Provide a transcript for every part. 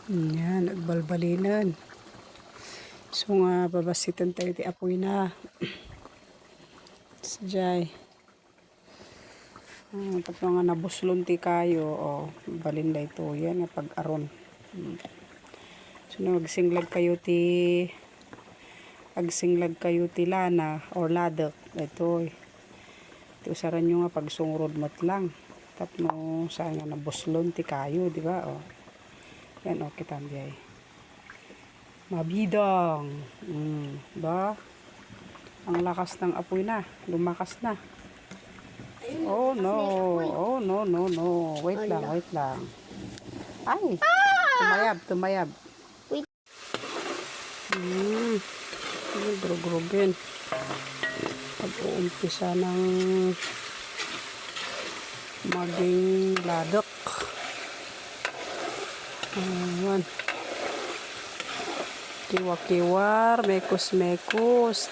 Yan, nagbalbalinan. So nga, babasitan tayo ti apoy na. Sajay. Tapos nga nabuslon ti kayo, balin da ito. Yan nga pag-aron. So nagsinglad kayo ti lana or ladak. Ito. Ito usaran nyo nga pagsungrod mo't lang. Tapno saan nga nabuslon ti kayo, di ba? Yan, kita biyay. Mabidang. Ba? Ang lakas ng apoy na. Lumakas na. Oh no. Oh no. Wait lang. Ay! Tumayab. Wait. Grog-grogin. Pag-uumpisa ng maging ladak. Ayan. Kiwa-kiwar, mekos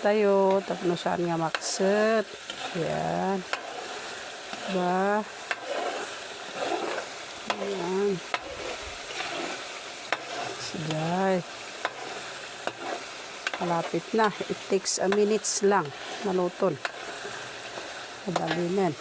tayo. Tapos saan nga makset. Ayan. Ba? Ayan. Sige. Malapit na. It takes a minutes lang. Malutol. Madali na.